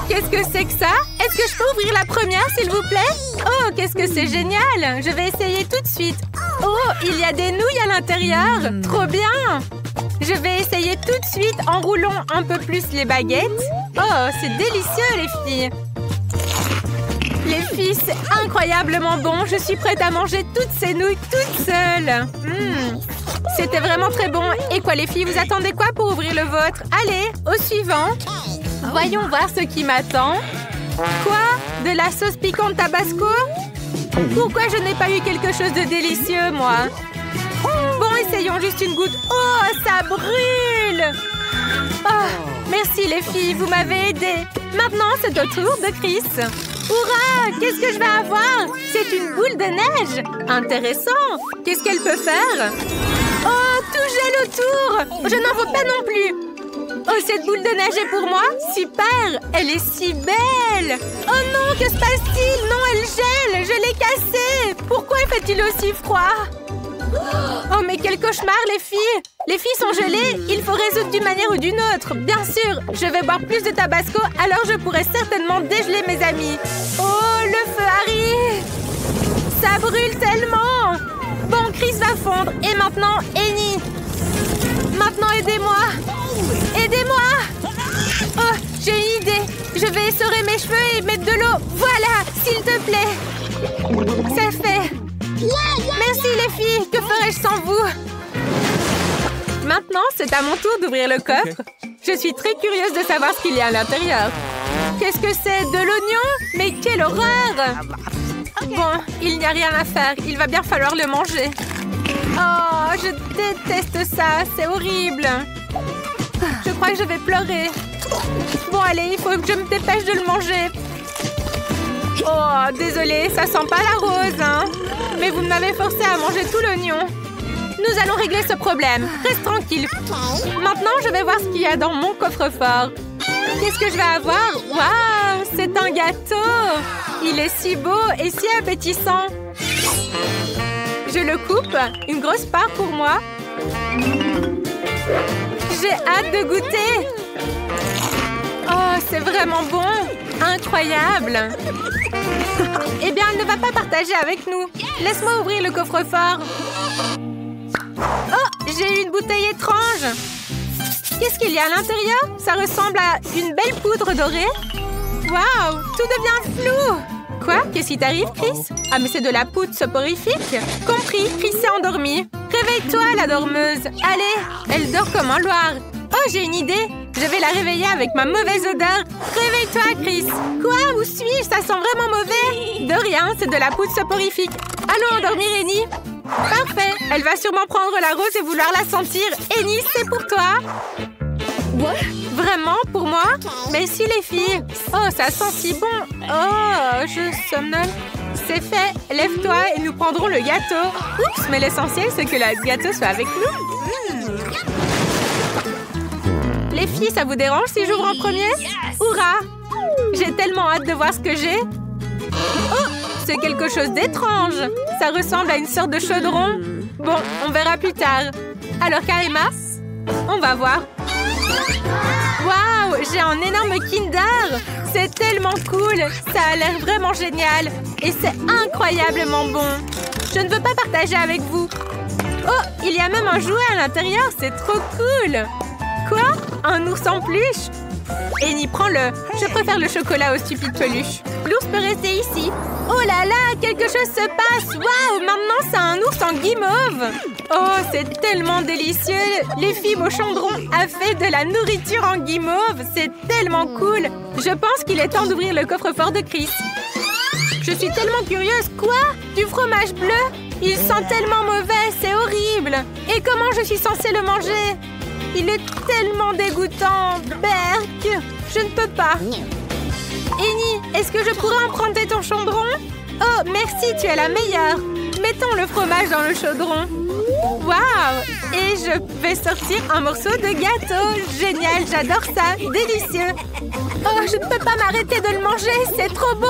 Qu'est-ce que c'est que ça? Est-ce que je peux ouvrir la première, s'il vous plaît? Oh, qu'est-ce que c'est génial! Je vais essayer tout de suite. Oh, il y a des nouilles à l'intérieur. Trop bien! Je vais essayer tout de suite en roulant un peu plus les baguettes. Oh, c'est délicieux, les filles! Les filles, c'est incroyablement bon. Je suis prête à manger toutes ces nouilles toute seule. C'était vraiment très bon. Et quoi, les filles, vous attendez quoi pour ouvrir le vôtre? Allez, au suivant. Voyons voir ce qui m'attend. Quoi? De la sauce piquante tabasco? Pourquoi je n'ai pas eu quelque chose de délicieux, moi? Bon, essayons juste une goutte. Oh, ça brûle! Oh, merci les filles, vous m'avez aidé. Maintenant, c'est au tour de Chris. Hurrah! Qu'est-ce que je vais avoir? C'est une boule de neige. Intéressant. Qu'est-ce qu'elle peut faire? Oh, tout gèle autour. Je n'en veux pas non plus. Oh, cette boule de neige est pour moi? Super! Elle est si belle! Oh non, que se passe-t-il? Non, elle gèle! Je l'ai cassée! Pourquoi fait-il aussi froid? Oh, mais quel cauchemar, les filles! Les filles sont gelées, il faut résoudre d'une manière ou d'une autre. Bien sûr, je vais boire plus de tabasco, alors je pourrai certainement dégeler mes amis. Oh, le feu arrive! Ça brûle tellement! Bon, Chris va fondre. Et maintenant, Annie. Maintenant, aidez-moi! Aidez-moi! Oh, j'ai une idée. Je vais essorer mes cheveux et mettre de l'eau. Voilà, s'il te plaît. Ça fait. Merci les filles. Que ferais-je sans vous? Maintenant, c'est à mon tour d'ouvrir le coffre. Je suis très curieuse de savoir ce qu'il y a à l'intérieur. Qu'est-ce que c'est? De l'oignon? Mais quelle horreur! Bon, il n'y a rien à faire. Il va bien falloir le manger. Oh, je déteste ça. C'est horrible. Je crois que je vais pleurer. Bon, allez, il faut que je me dépêche de le manger. Oh, désolée, ça sent pas la rose, hein. Mais vous m'avez forcé à manger tout l'oignon. Nous allons régler ce problème. Reste tranquille. Maintenant, je vais voir ce qu'il y a dans mon coffre-fort. Qu'est-ce que je vais avoir? Waouh, c'est un gâteau. Il est si beau et si appétissant. Je le coupe. Une grosse part pour moi. J'ai hâte de goûter. Oh, c'est vraiment bon. Incroyable. Eh bien, elle ne va pas partager avec nous. Laisse-moi ouvrir le coffre-fort. Oh, j'ai eu une bouteille étrange. Qu'est-ce qu'il y a à l'intérieur? Ça ressemble à une belle poudre dorée. Waouh, tout devient flou. Quoi? Qu'est-ce qui t'arrive, Chris? Ah, mais c'est de la poudre soporifique. Compris, Chris s'est endormie. Réveille-toi, la dormeuse. Allez, elle dort comme un loir. Oh, j'ai une idée. Je vais la réveiller avec ma mauvaise odeur. Réveille-toi, Chris. Quoi? Où suis-je? Ça sent vraiment mauvais. De rien, c'est de la poudre soporifique. Allons endormir, Annie. Parfait. Elle va sûrement prendre la rose et vouloir la sentir. Annie, c'est pour toi. Vraiment? Pour moi? Mais si, les filles. Oh, ça sent si bon. Oh, je somnole. C'est fait. Lève-toi et nous prendrons le gâteau. Oups, mais l'essentiel, c'est que le gâteau soit avec nous. Les filles, ça vous dérange si j'ouvre en premier? Hurrah! J'ai tellement hâte de voir ce que j'ai. Oh, c'est quelque chose d'étrange. Ça ressemble à une sorte de chaudron. Bon, on verra plus tard. Alors, Karima, on va voir. Waouh, j'ai un énorme Kinder. C'est tellement cool. Ça a l'air vraiment génial. Et c'est incroyablement bon. Je ne veux pas partager avec vous. Oh, il y a même un jouet à l'intérieur. C'est trop cool. Quoi? Un ours en peluche? Annie, prends-le. Je préfère le chocolat aux stupides peluches. L'ours peut rester ici. Oh là là, quelque chose se passe. Waouh, maintenant c'est un ours en guimauve. Oh, c'est tellement délicieux. Les filles au chaudron a fait de la nourriture en guimauve. C'est tellement cool. Je pense qu'il est temps d'ouvrir le coffre-fort de Chris. Je suis tellement curieuse. Quoi? Du fromage bleu? Il sent tellement mauvais, c'est horrible. Et comment je suis censée le manger? Il est tellement dégoûtant. Berk, je ne peux pas. Annie, est-ce que je pourrais emprunter ton chaudron? Oh, merci, tu es la meilleure. Mettons le fromage dans le chaudron. Waouh! Et je vais sortir un morceau de gâteau. Génial, j'adore ça. Délicieux. Oh, je ne peux pas m'arrêter de le manger. C'est trop bon.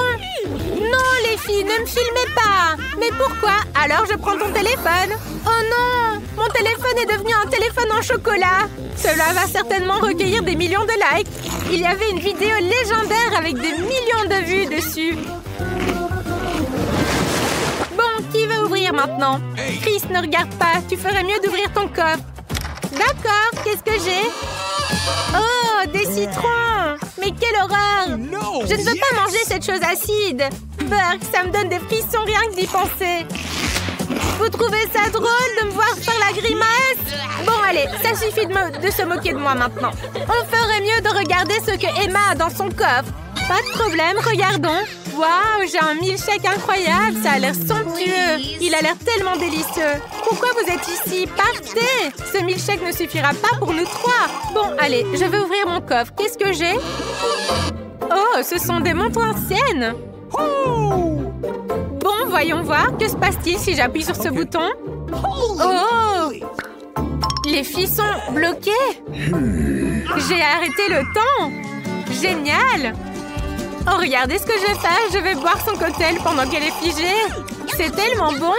Non, les filles, ne me filmez pas. Mais pourquoi? Alors, je prends ton téléphone. Oh non! Mon téléphone est devenu un téléphone en chocolat. Cela va certainement recueillir des millions de likes. il y avait une vidéo légendaire avec des millions de vues dessus. Bon, qui va ouvrir maintenant? Chris, ne regarde pas. Tu ferais mieux d'ouvrir ton coffre. D'accord, qu'est-ce que j'ai? Oh, des citrons! Mais quelle horreur! Je ne veux pas manger cette chose acide. Burk, ça me donne des frissons rien que d'y penser. Vous trouvez ça drôle de me voir faire la grimace? Bon, allez, ça suffit de se moquer de moi maintenant. On ferait mieux de regarder ce que Emma a dans son coffre. Pas de problème, regardons. Waouh, j'ai un milkshake incroyable, ça a l'air somptueux. Il a l'air tellement délicieux. Pourquoi vous êtes ici? Partez! Ce milkshake ne suffira pas pour nous trois. Bon, allez, je vais ouvrir mon coffre. Qu'est-ce que j'ai? Oh, ce sont des montres anciennes. Bon, voyons voir. Que se passe-t-il si j'appuie sur ce bouton? Oh! Les filles sont bloquées. J'ai arrêté le temps. Génial! Oh, regardez ce que je vais faire. Je vais boire son cocktail pendant qu'elle est figée. C'est tellement bon.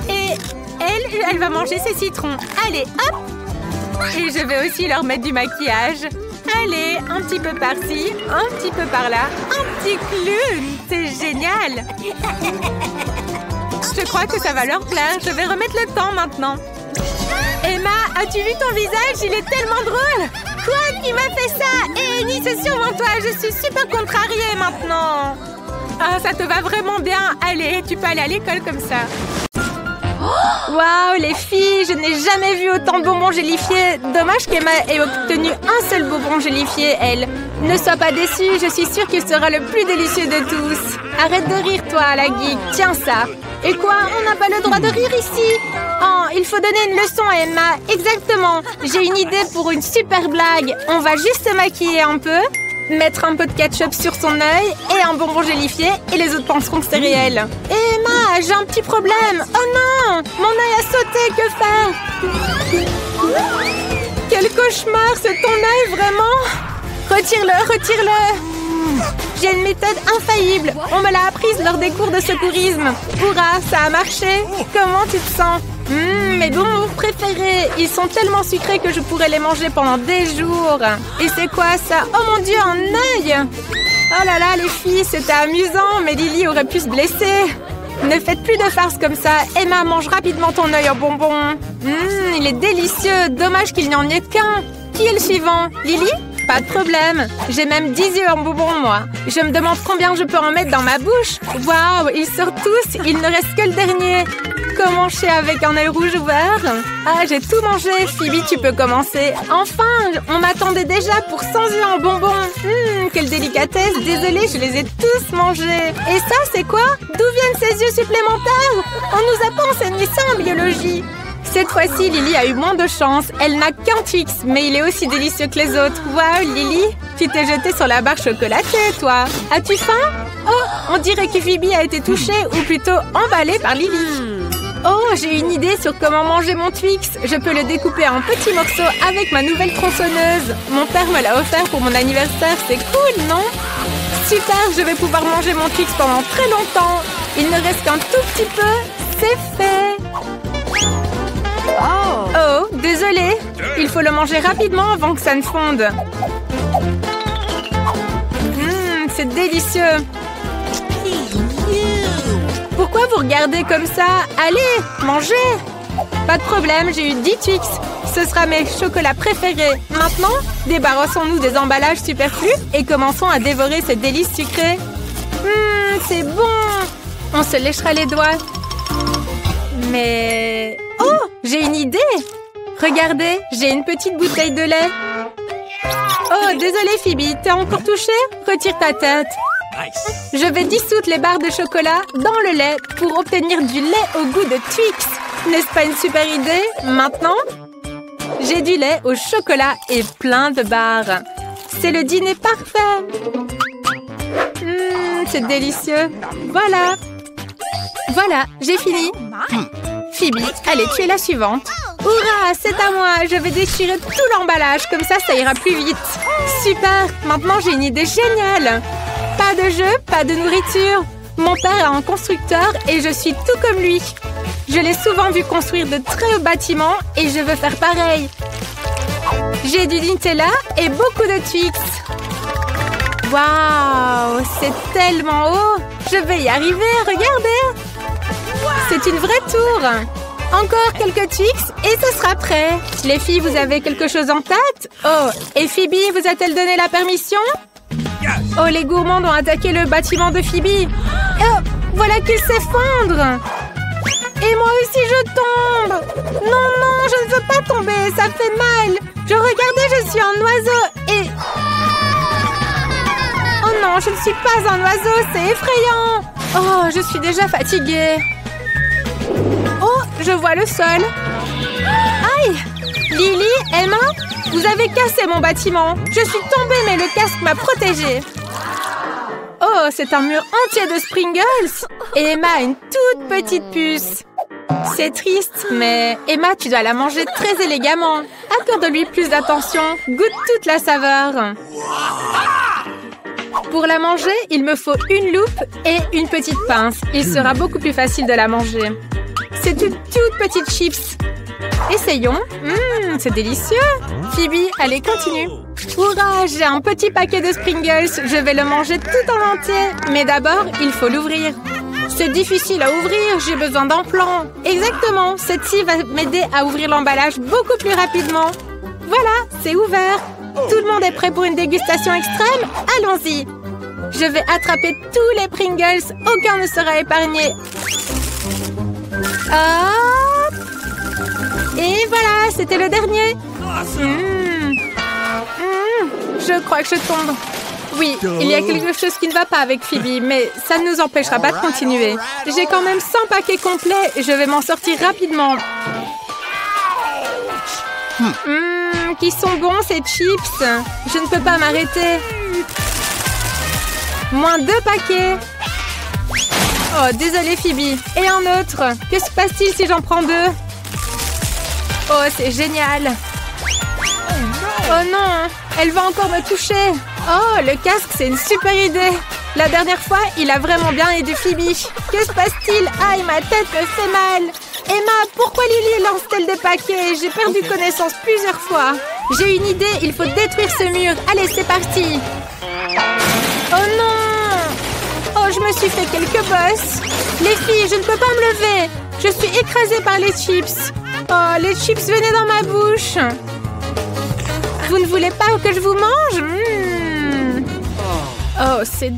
Et elle va manger ses citrons. Allez, hop! Et je vais aussi leur mettre du maquillage. Allez, un petit peu par-ci, un petit peu par-là. Un petit clown! C'est génial! Je crois que ça va leur plaire. Je vais remettre le temps maintenant. Emma, as-tu vu ton visage? Il est tellement drôle! Quoi? Qui m'a fait ça? Hé, Annie, c'est sûrement toi. Je suis super contrariée maintenant. Ah, ça te va vraiment bien. Allez, tu peux aller à l'école comme ça. Waouh, les filles, je n'ai jamais vu autant de bonbons gélifiés. Dommage qu'Emma ait obtenu un seul bonbon gélifié, elle. Ne sois pas déçue, je suis sûre qu'il sera le plus délicieux de tous. Arrête de rire, toi, la geek. Tiens ça. Et quoi? On n'a pas le droit de rire ici? Oh, il faut donner une leçon à Emma. Exactement. J'ai une idée pour une super blague. On va juste se maquiller un peu, mettre un peu de ketchup sur son œil et un bonbon gélifié et les autres penseront que c'est réel. Emma, j'ai un petit problème. Oh non, mon œil a sauté, que faire? Quel cauchemar, c'est ton œil vraiment? Retire-le, retire-le. J'ai une méthode infaillible. On me l'a apprise lors des cours de secourisme. Hurrah, ça a marché. Comment tu te sens? Mes bonbons préférés. Ils sont tellement sucrés que je pourrais les manger pendant des jours. Et c'est quoi ça? Oh mon Dieu, un œil! Oh là là, les filles, c'était amusant, mais Lily aurait pu se blesser. Ne faites plus de farce comme ça. Emma, mange rapidement ton œil en bonbon. Il est délicieux. Dommage qu'il n'y en ait qu'un. Qui est le suivant? Lily? Pas de problème. J'ai même 10 yeux en bonbon, moi. Je me demande combien je peux en mettre dans ma bouche. Waouh, ils sortent tous. Il ne reste que le dernier. Comment je sais avec un œil rouge ouvert? Ah, j'ai tout mangé. Phoebe, tu peux commencer. Enfin, on m'attendait déjà pour 100 yeux en bonbon. Quelle délicatesse. Désolée, je les ai tous mangés. Et ça, c'est quoi? D'où viennent ces yeux supplémentaires? On nous a pas enseigné ça en biologie. Cette fois-ci, Lily a eu moins de chance. Elle n'a qu'un Twix, mais il est aussi délicieux que les autres. Waouh, Lily, tu t'es jetée sur la barre chocolatée, toi. As-tu faim? Oh, on dirait que Phoebe a été touchée, ou plutôt emballée par Lily. Oh, j'ai une idée sur comment manger mon Twix. Je peux le découper en petits morceaux avec ma nouvelle tronçonneuse. Mon père me l'a offert pour mon anniversaire. C'est cool, non? Super, je vais pouvoir manger mon Twix pendant très longtemps. Il ne reste qu'un tout petit peu. C'est fait. Oh, désolé. Il faut le manger rapidement avant que ça ne fonde. C'est délicieux. Pourquoi vous regardez comme ça? Allez, mangez. Pas de problème, j'ai eu 10 Twix. Ce sera mes chocolats préférés. Maintenant, débarrassons-nous des emballages superflus et commençons à dévorer ces délices sucrées. C'est bon. On se léchera les doigts. Mais... Oh, j'ai une idée. Regardez, j'ai une petite bouteille de lait. Oh, désolée Phoebe, t'es encore touchée? Retire ta tête. Je vais dissoudre les barres de chocolat dans le lait pour obtenir du lait au goût de Twix. N'est-ce pas une super idée? Maintenant, j'ai du lait au chocolat et plein de barres. C'est le dîner parfait. C'est délicieux. Voilà. Voilà, j'ai fini. Phoebe, allez, tu es la suivante. Hurrah, c'est à moi. Je vais déchirer tout l'emballage. Comme ça ira plus vite. Super. Maintenant, j'ai une idée géniale. Pas de jeu, pas de nourriture. Mon père a un constructeur et je suis tout comme lui. Je l'ai souvent vu construire de très hauts bâtiments et je veux faire pareil. J'ai du Nutella et beaucoup de Twix. Waouh, c'est tellement haut. Je vais y arriver, regardez. C'est une vraie tour. Encore quelques Twix et ce sera prêt. Les filles, vous avez quelque chose en tête? Oh, et Phoebe vous a-t-elle donné la permission? Oh, les gourmands ont attaqué le bâtiment de Phoebe. Oh, voilà qu'il s'effondre. Et moi aussi, je tombe. Non, non, je ne veux pas tomber. Ça fait mal. Regardez, je suis un oiseau et... Oh non, je ne suis pas un oiseau. C'est effrayant. Oh, je suis déjà fatiguée. Oh, je vois le sol. Aïe! Lily, Emma, vous avez cassé mon bâtiment. Je suis tombée, mais le casque m'a protégée. Oh, c'est un mur entier de Springles. Et Emma a une toute petite puce. C'est triste, mais Emma, tu dois la manger très élégamment. Accorde-lui plus d'attention. Goûte toute la saveur. Pour la manger, il me faut une loupe et une petite pince. Il sera beaucoup plus facile de la manger. C'est une toute petite chips. Essayons. C'est délicieux. Phoebe, allez, continue. Hurrah, j'ai un petit paquet de Springles. Je vais le manger tout en entier. Mais d'abord, il faut l'ouvrir. C'est difficile à ouvrir, j'ai besoin d'un plan. Exactement, cette scie va m'aider à ouvrir l'emballage beaucoup plus rapidement. Voilà, c'est ouvert. Tout le monde est prêt pour une dégustation extrême? Allons-y. Je vais attraper tous les Pringles, aucun ne sera épargné. Hop! Et voilà, c'était le dernier. Je crois que je tombe. Oui, il y a quelque chose qui ne va pas avec Phoebe, mais ça ne nous empêchera pas de continuer. J'ai quand même 100 paquets complets et je vais m'en sortir rapidement. Qui sont bons ces chips. Je ne peux pas m'arrêter. Moins 2 paquets. Oh, désolée Phoebe. Et un autre. Que se passe-t-il si j'en prends 2? Oh, c'est génial. Oh non, elle va encore me toucher. Oh, le casque, c'est une super idée. La dernière fois, il a vraiment bien aidé Phoebe. Que se passe-t-il? Aïe, ma tête me fait mal. Emma, pourquoi Lily lance-t-elle des paquets? J'ai perdu connaissance plusieurs fois. J'ai une idée, il faut détruire ce mur. Allez, c'est parti. Oh non! Oh, je me suis fait quelques bosses. Les filles, je ne peux pas me lever. Je suis écrasée par les chips. Oh, les chips venaient dans ma bouche. Vous ne voulez pas que je vous mange? Oh, c'est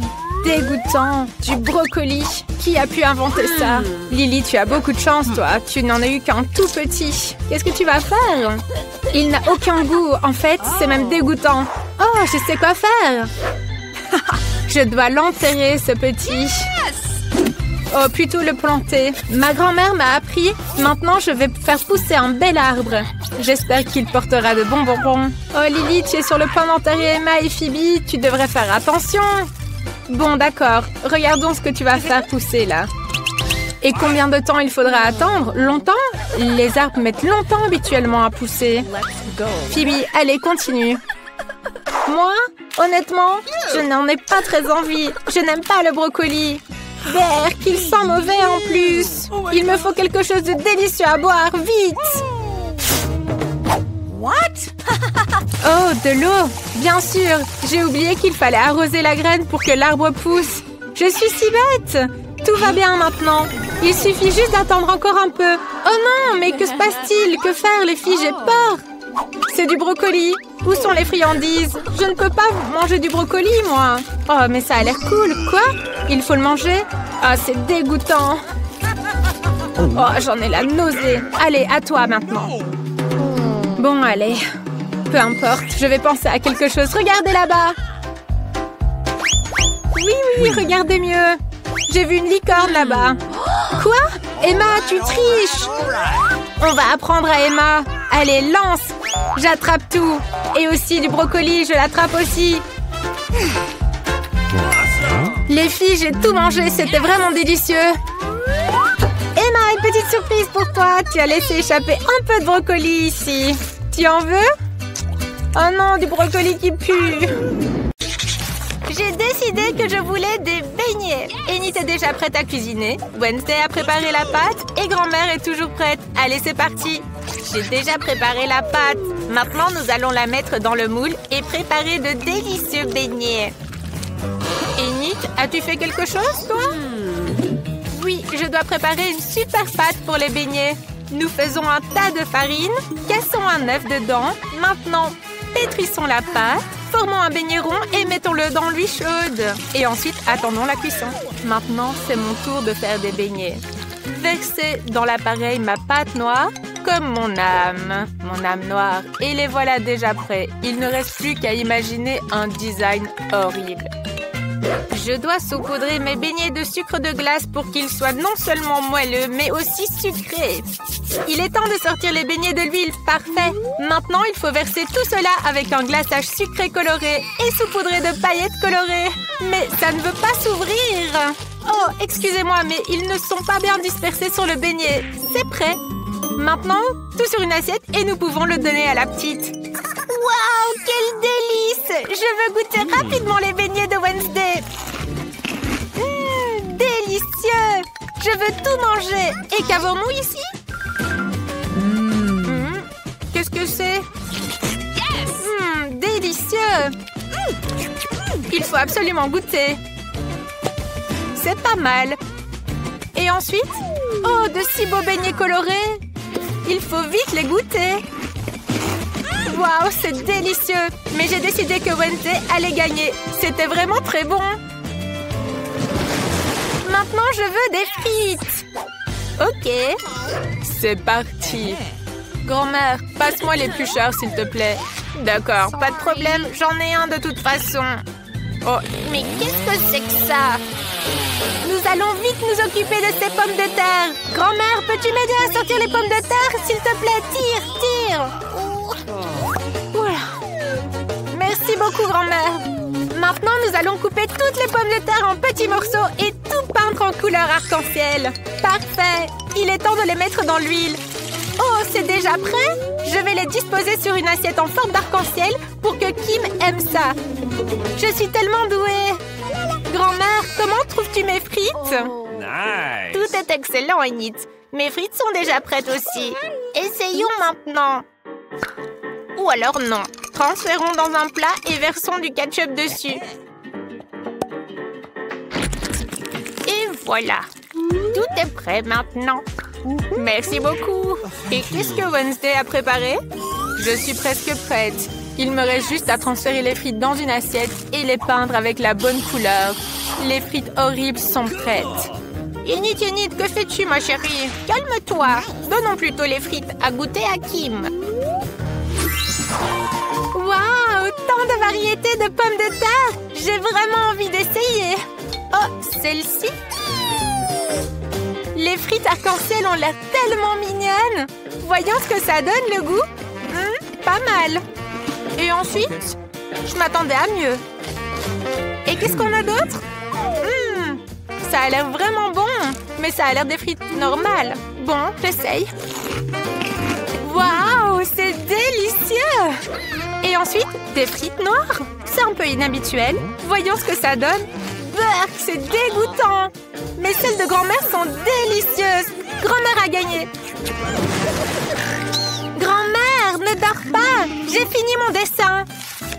dégoûtant. Du brocoli. Qui a pu inventer ça? Lily, tu as beaucoup de chance, toi. Tu n'en as eu qu'un tout petit. Qu'est-ce que tu vas faire? Il n'a aucun goût. En fait, c'est même dégoûtant. Oh, je sais quoi faire. Je dois l'enterrer, ce petit. Oh, plutôt le planter. Ma grand-mère m'a appris. Maintenant, je vais faire pousser un bel arbre. J'espère qu'il portera de bons bonbons. Oh, Lily, tu es sur le point d'enterrer Emma et Phoebe. Tu devrais faire attention. Bon, d'accord. Regardons ce que tu vas faire pousser, là. Et combien de temps il faudra attendre? Longtemps? Les arbres mettent longtemps habituellement à pousser. Phoebe, allez, continue. Moi, honnêtement, je n'en ai pas très envie. Je n'aime pas le brocoli. Berk, qu'il sent mauvais en plus. Il me faut quelque chose de délicieux à boire, vite. Oh, de l'eau. Bien sûr, j'ai oublié qu'il fallait arroser la graine pour que l'arbre pousse. Je suis si bête. Tout va bien maintenant. Il suffit juste d'attendre encore un peu. Oh non, mais que se passe-t-il? Que faire, les filles? J'ai peur. C'est du brocoli. Où sont les friandises? Je ne peux pas manger du brocoli, moi. Oh, mais ça a l'air cool. Quoi? Il faut le manger? Ah, c'est dégoûtant. Oh, j'en ai la nausée. Allez, à toi maintenant. Bon, allez. Peu importe, je vais penser à quelque chose. Regardez là-bas. Oui, regardez mieux. J'ai vu une licorne là-bas. Quoi? Emma, tu triches. On va apprendre à Emma. Allez, lance. J'attrape tout. Et aussi du brocoli, je l'attrape aussi. Les filles, j'ai tout mangé. C'était vraiment délicieux. Emma, une petite surprise pour toi. Tu as laissé échapper un peu de brocoli ici. Tu en veux? Oh non, du brocoli qui pue. J'ai décidé que je voulais des beignets. Annie est déjà prête à cuisiner. Wednesday a préparé la pâte et grand-mère est toujours prête. Allez, c'est parti. J'ai déjà préparé la pâte. Maintenant, nous allons la mettre dans le moule et préparer de délicieux beignets. Enid, as-tu fait quelque chose, toi? Oui, je dois préparer une super pâte pour les beignets. Nous faisons un tas de farine, cassons un œuf dedans. Maintenant, pétrissons la pâte, formons un beignet rond et mettons-le dans l'huile chaude. Et ensuite, attendons la cuisson. Maintenant, c'est mon tour de faire des beignets. Versez dans l'appareil ma pâte noire, comme mon âme noire. Et les voilà déjà prêts. Il ne reste plus qu'à imaginer un design horrible. Je dois saupoudrer mes beignets de sucre de glace pour qu'ils soient non seulement moelleux, mais aussi sucrés. Il est temps de sortir les beignets de l'huile. Parfait. Maintenant, il faut verser tout cela avec un glaçage sucré coloré et saupoudré de paillettes colorées. Mais ça ne veut pas s'ouvrir. Oh, excusez-moi, mais ils ne sont pas bien dispersés sur le beignet. C'est prêt. Maintenant, tout sur une assiette et nous pouvons le donner à la petite. Waouh, quel délice! Je veux goûter rapidement les beignets de Wednesday. Délicieux! Je veux tout manger. Et qu'avons-nous ici? Qu'est-ce que c'est? Délicieux! Il faut absolument goûter. C'est pas mal. Et ensuite? Oh, de si beaux beignets colorés! Il faut vite les goûter. Waouh, c'est délicieux! Mais j'ai décidé que Wednesday allait gagner. C'était vraiment très bon. Maintenant, je veux des frites. Ok. C'est parti. Grand-mère, passe-moi l'éplucheur, s'il te plaît. D'accord, pas de problème. J'en ai un de toute façon. Oh, mais qu'est-ce que c'est que ça? Nous allons vite nous occuper de ces pommes de terre. Grand-mère, peux-tu m'aider à sortir les pommes de terre? S'il te plaît, tire. Voilà. Merci beaucoup, grand-mère. Maintenant, nous allons couper toutes les pommes de terre en petits morceaux et tout peindre en couleur arc-en-ciel. Parfait. Il est temps de les mettre dans l'huile. Oh, c'est déjà prêt? Je vais les disposer sur une assiette en forme d'arc-en-ciel pour que Kim aime ça. Je suis tellement douée. Grand-mère, comment trouves-tu mes frites? Nice. Tout est excellent, Enid. Mes frites sont déjà prêtes aussi. Essayons maintenant. Ou alors non. Transférons dans un plat et versons du ketchup dessus. Et voilà. Tout est prêt maintenant. Merci beaucoup. Et qu'est-ce que Wednesday a préparé? Je suis presque prête. Il me reste juste à transférer les frites dans une assiette et les peindre avec la bonne couleur. Les frites horribles sont prêtes. Enid, que fais-tu, ma chérie? Calme-toi. Donnons plutôt les frites à goûter à Kim. Waouh, tant de variétés de pommes de terre. J'ai vraiment envie d'essayer. Oh, celle-ci? Les frites arc-en-ciel ont l'air tellement mignonnes. Voyons ce que ça donne, le goût. Pas mal. Et ensuite, je m'attendais à mieux. Et qu'est-ce qu'on a d'autre? Ça a l'air vraiment bon. Mais ça a l'air des frites normales. Bon, j'essaye. Waouh, c'est délicieux! Et ensuite, des frites noires. C'est un peu inhabituel. Voyons ce que ça donne. Burk, c'est dégoûtant. Mais celles de grand-mère sont délicieuses. Grand-mère a gagné. Grand-mère, ne dors pas. J'ai fini mon dessin.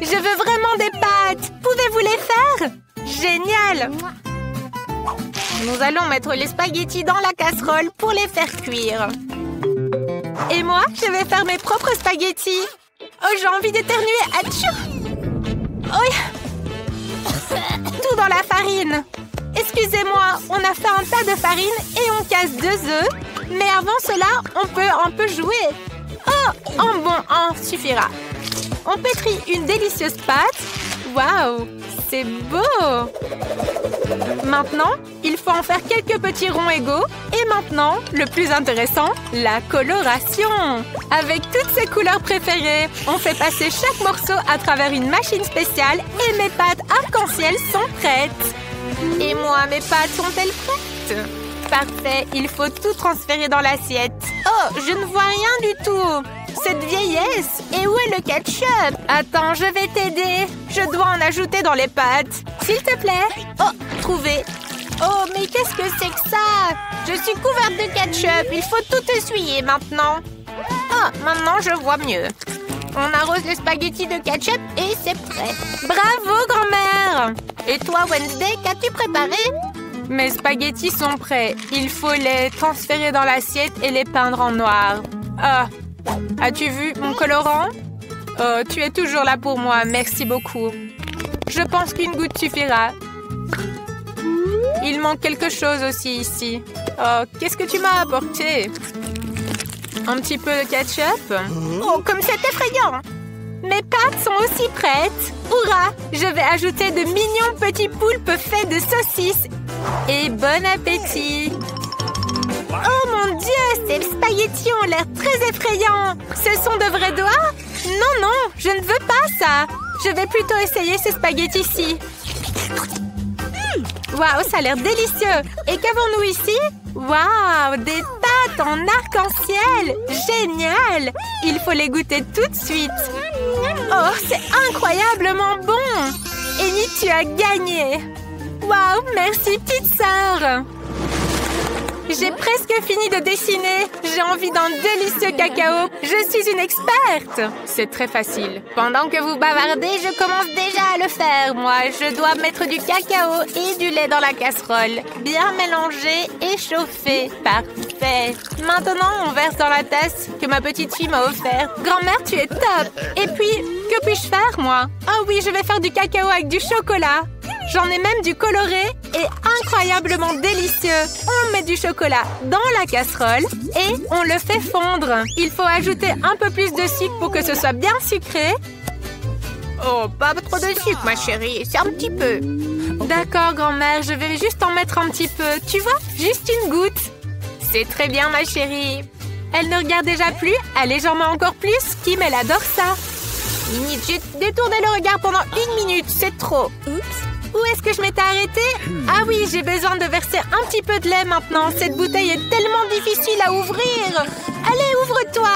Je veux vraiment des pâtes. Pouvez-vous les faire? Génial. Nous allons mettre les spaghettis dans la casserole pour les faire cuire. Et moi, je vais faire mes propres spaghettis. Oh, j'ai envie d'éternuer. Atchou! Oh. Tout dans la farine. Excusez-moi, on a fait un tas de farine et on casse 2 œufs. Mais avant cela, on peut un peu jouer. Oh, un suffira. On pétrit une délicieuse pâte. Waouh, c'est beau! Maintenant, il faut en faire quelques petits ronds égaux. Et maintenant, le plus intéressant, la coloration. Avec toutes ses couleurs préférées, on fait passer chaque morceau à travers une machine spéciale et mes pâtes arc-en-ciel sont prêtes. Et moi, mes pâtes sont-elles prêtes? Parfait, il faut tout transférer dans l'assiette. Oh, je ne vois rien du tout. Cette vieillesse. Et où est le ketchup? Attends, je vais t'aider. Je dois en ajouter dans les pâtes. S'il te plaît. Oh, trouvé. Oh, mais qu'est-ce que c'est que ça? Je suis couverte de ketchup. Il faut tout essuyer maintenant. Ah, maintenant je vois mieux. On arrose les spaghettis de ketchup et c'est prêt. Bravo, grand-mère! Et toi, Wednesday, qu'as-tu préparé? Mes spaghettis sont prêts. Il faut les transférer dans l'assiette et les peindre en noir. Ah, as-tu vu mon colorant? Oh, tu es toujours là pour moi. Merci beaucoup. Je pense qu'une goutte suffira. Il manque quelque chose aussi ici. Oh, qu'est-ce que tu m'as apporté? Un petit peu de ketchup? Oh, comme c'est effrayant! Mes pâtes sont aussi prêtes. Hurrah! Je vais ajouter de mignons petits poulpes faits de saucisses. Et bon appétit! Oh mon Dieu! Ces spaghettis ont l'air très effrayants. Ce sont de vrais doigts? Non, non, je ne veux pas ça. Je vais plutôt essayer ces spaghettis-ci. Waouh, ça a l'air délicieux. Et qu'avons-nous ici? Waouh, des pâtes en arc-en-ciel. Génial. Il faut les goûter tout de suite. Oh, c'est incroyablement bon. Amy, tu as gagné. Waouh, merci petite sœur. J'ai presque fini de dessiner. J'ai envie d'un délicieux cacao. Je suis une experte. C'est très facile. Pendant que vous bavardez, je commence déjà à le faire. Moi, je dois mettre du cacao et du lait dans la casserole. Bien mélanger et chauffer. Parfait. Maintenant, on verse dans la tasse que ma petite fille m'a offerte. Grand-mère, tu es top. Et puis, que puis-je faire, moi? Ah oui, je vais faire du cacao avec du chocolat. J'en ai même du coloré et incroyablement délicieux. On met du chocolat dans la casserole et on le fait fondre. Il faut ajouter un peu plus de sucre pour que ce soit bien sucré. Oh, pas trop de sucre, ma chérie. C'est un petit peu. D'accord, grand-mère. Je vais juste en mettre un petit peu. Tu vois, juste une goutte. C'est très bien, ma chérie. Elle ne regarde déjà plus. Allez, j'en mets encore plus. Kim, elle adore ça. Minute, j'ai détourné le regard pendant 1 minute. C'est trop. Oups. Où est-ce que je m'étais arrêtée? Ah oui, j'ai besoin de verser un petit peu de lait maintenant. Cette bouteille est tellement difficile à ouvrir. Allez, ouvre-toi.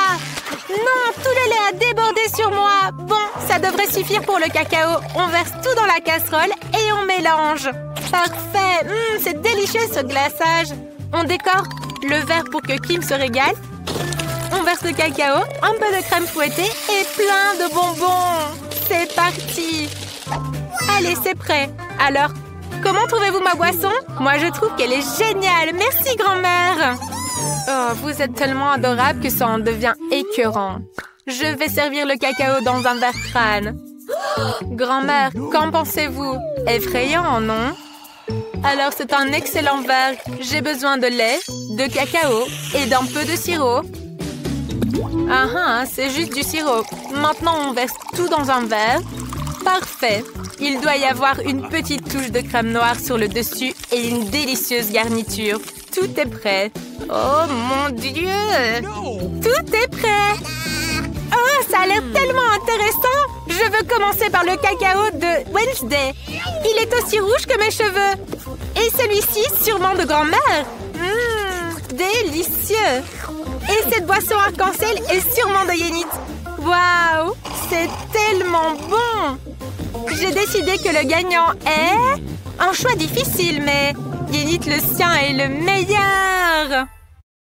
Non, tout le lait a débordé sur moi. Bon, ça devrait suffire pour le cacao. On verse tout dans la casserole et on mélange. Parfait. C'est délicieux ce glaçage. On décore le verre pour que Kim se régale. On verse le cacao, un peu de crème fouettée et plein de bonbons. C'est parti. Allez, c'est prêt. Alors, comment trouvez-vous ma boisson? Moi, je trouve qu'elle est géniale. Merci, grand-mère. Oh, vous êtes tellement adorable que ça en devient écœurant. Je vais servir le cacao dans un verre crâne. Grand-mère, qu'en pensez-vous? Effrayant, non? Alors, c'est un excellent verre. J'ai besoin de lait, de cacao et d'un peu de sirop. Ah, c'est juste du sirop. Maintenant, on verse tout dans un verre. Parfait. Il doit y avoir une petite touche de crème noire sur le dessus et une délicieuse garniture. Tout est prêt. Oh mon Dieu! Tout est prêt! Oh, ça a l'air tellement intéressant! Je veux commencer par le cacao de Wednesday. Il est aussi rouge que mes cheveux. Et celui-ci, sûrement de grand-mère. Délicieux! Et cette boisson arc-en-ciel est sûrement de Yenit. Waouh! C'est tellement bon! J'ai décidé que le gagnant est... Un choix difficile, mais... Yenit, le sien est le meilleur!